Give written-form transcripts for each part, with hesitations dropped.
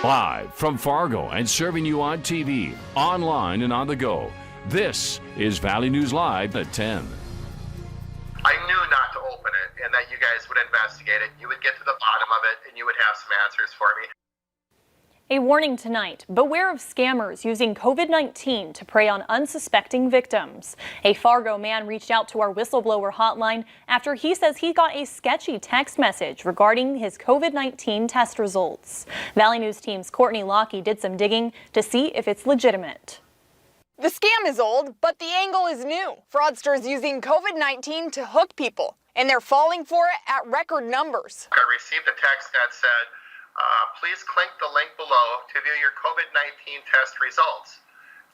Live from Fargo and serving you on TV, online, and on the go. This is Valley News Live at 10. I knew not to open it and that you guys would investigate it. You would get to the bottom of it and you would have some answers for me. A warning tonight. Beware of scammers using COVID-19 to prey on unsuspecting victims. A Fargo man reached out to our whistleblower hotline after he says he got a sketchy text message regarding his COVID-19 test results. Valley News team's Courtney Lockie did some digging to see if it's legitimate. The scam is old, but the angle is new. Fraudsters using COVID-19 to hook people, and they're falling for it at record numbers. I received a text that said, please click the link below to view your COVID-19 test results.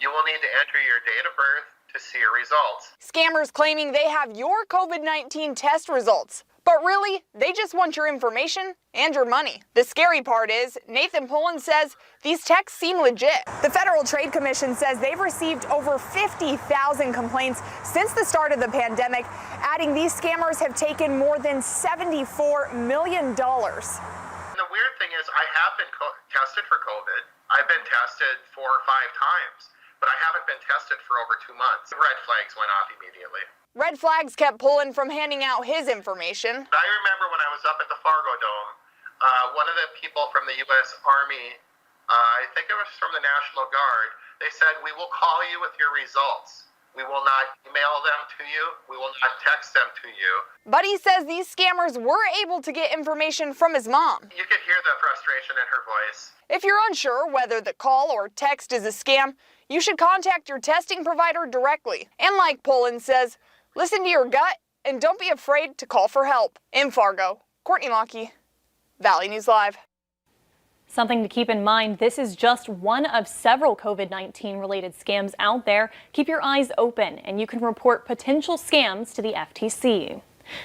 You will need to enter your date of birth to see your results. Scammers claiming they have your COVID-19 test results. But really, they just want your information and your money. The scary part is, Nathan Pullen says these texts seem legit. The Federal Trade Commission says they've received over 50,000 complaints since the start of the pandemic, adding these scammers have taken more than $74 million. The weird thing is I have been tested for COVID. I've been tested 4 or 5 times, but I haven't been tested for over 2 months. The red flags went off immediately. Red flags kept Pullen from handing out his information. I remember when I was up at the Fargo Dome, one of the people from the U.S. Army, I think it was from the National Guard, they said, we will call you with your results. We will not email them to you. We will not text them to you. But he says these scammers were able to get information from his mom. You could hear the frustration in her voice. If you're unsure whether the call or text is a scam, you should contact your testing provider directly. And like Pullen says, listen to your gut and don't be afraid to call for help. In Fargo, Courtney Lockie, Valley News Live. Something to keep in mind, this is just one of several COVID-19 related scams out there. Keep your eyes open and you can report potential scams to the FTC.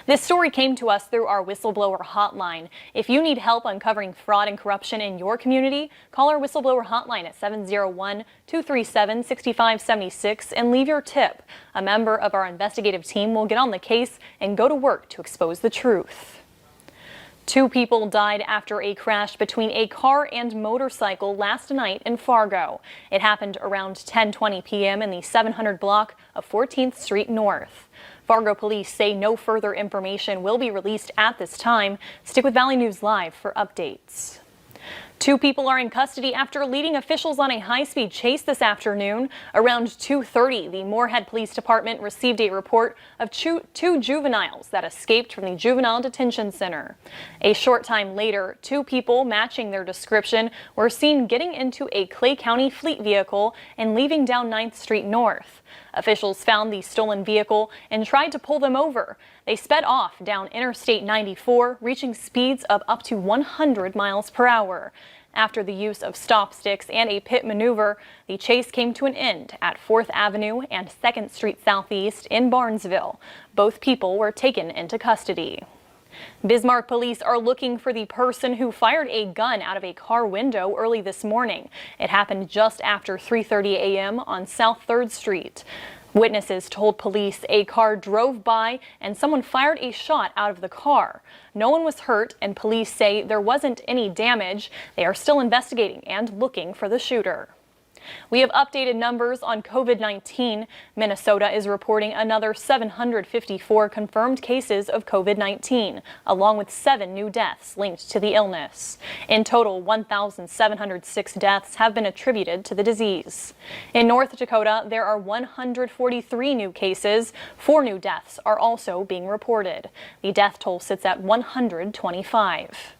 This story came to us through our whistleblower hotline. If you need help uncovering fraud and corruption in your community, call our whistleblower hotline at 701-237-6576 and leave your tip. A member of our investigative team will get on the case and go to work to expose the truth. 2 people died after a crash between a car and motorcycle last night in Fargo. It happened around 10:20 p.m. in the 700 block of 14th Street North. Fargo police say no further information will be released at this time. Stick with Valley News Live for updates. 2 people are in custody after leading officials on a high-speed chase this afternoon. Around 2:30, the Moorhead Police Department received a report of 2 juveniles that escaped from the Juvenile Detention Center. A short time later, 2 people matching their description were seen getting into a Clay County fleet vehicle and leaving down 9th Street North. Officials found the stolen vehicle and tried to pull them over. They sped off down Interstate 94, reaching speeds of up to 100 miles per hour. After the use of stop sticks and a pit maneuver, the chase came to an end at 4th Avenue and 2nd Street Southeast in Barnesville. Both people were taken into custody. Bismarck police are looking for the person who fired a gun out of a car window early this morning. It happened just after 3:30 a.m. on South 3rd Street. Witnesses told police a car drove by and someone fired a shot out of the car. No one was hurt and police say there wasn't any damage. They are still investigating and looking for the shooter. We have updated numbers on COVID-19. Minnesota is reporting another 754 confirmed cases of COVID-19, along with 7 new deaths linked to the illness. In total, 1,706 deaths have been attributed to the disease. In North Dakota, there are 143 new cases. 4 new deaths are also being reported. The death toll sits at 125.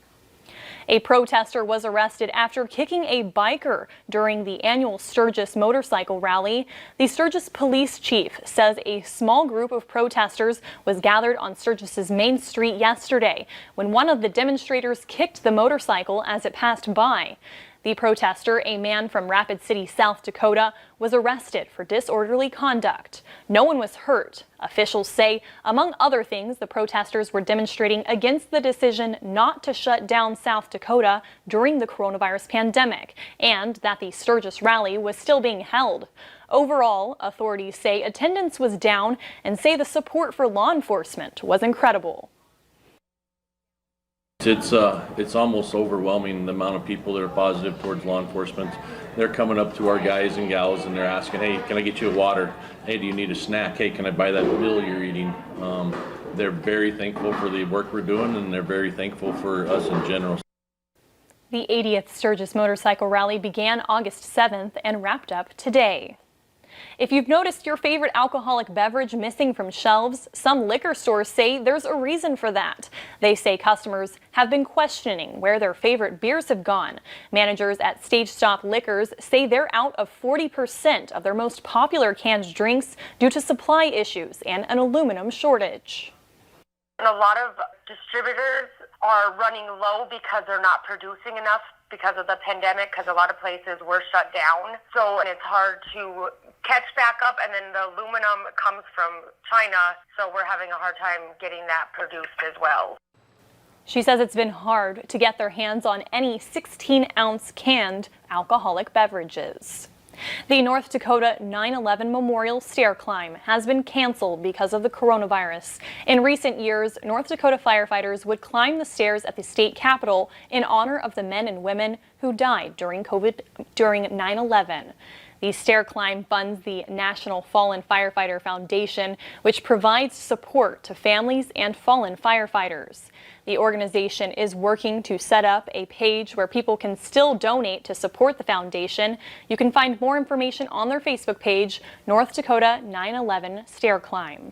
A protester was arrested after kicking a biker during the annual Sturgis motorcycle rally. The Sturgis police chief says a small group of protesters was gathered on Sturgis's main street yesterday when one of the demonstrators kicked the motorcycle as it passed by. The protester, a man from Rapid City, South Dakota, was arrested for disorderly conduct. No one was hurt. Officials say, among other things, the protesters were demonstrating against the decision not to shut down South Dakota during the coronavirus pandemic, and that the Sturgis Rally was still being held. Overall, authorities say attendance was down and say the support for law enforcement was incredible. It's almost overwhelming, the amount of people that are positive towards law enforcement. They're coming up to our guys and gals and they're asking, hey, can I get you a water? Hey, do you need a snack? Hey, can I buy that meal you're eating? They're very thankful for the work we're doing, and they're very thankful for us in general. The 80th Sturgis Motorcycle Rally began August 7th and wrapped up today. If you've noticed your favorite alcoholic beverage missing from shelves, some liquor stores say there's a reason for that. They say customers have been questioning where their favorite beers have gone. Managers at Stage Stop Liquors say they're out of 40% of their most popular canned drinks due to supply issues and an aluminum shortage. And a lot of distributors are running low because they're not producing enough because of the pandemic, because a lot of places were shut down. So it's hard to catch back up, and then the aluminum comes from China, so we're having a hard time getting that produced as well. She says it's been hard to get their hands on any 16-ounce canned alcoholic beverages. The North Dakota 9/11 Memorial Stair Climb has been canceled because of the coronavirus. In recent years, North Dakota firefighters would climb the stairs at the state capitol in honor of the men and women who died during 9/11. The stair climb funds the National Fallen Firefighter Foundation, which provides support to families and fallen firefighters. The organization is working to set up a page where people can still donate to support the foundation. You can find more information on their Facebook page, North Dakota 9/11 Stair Climb.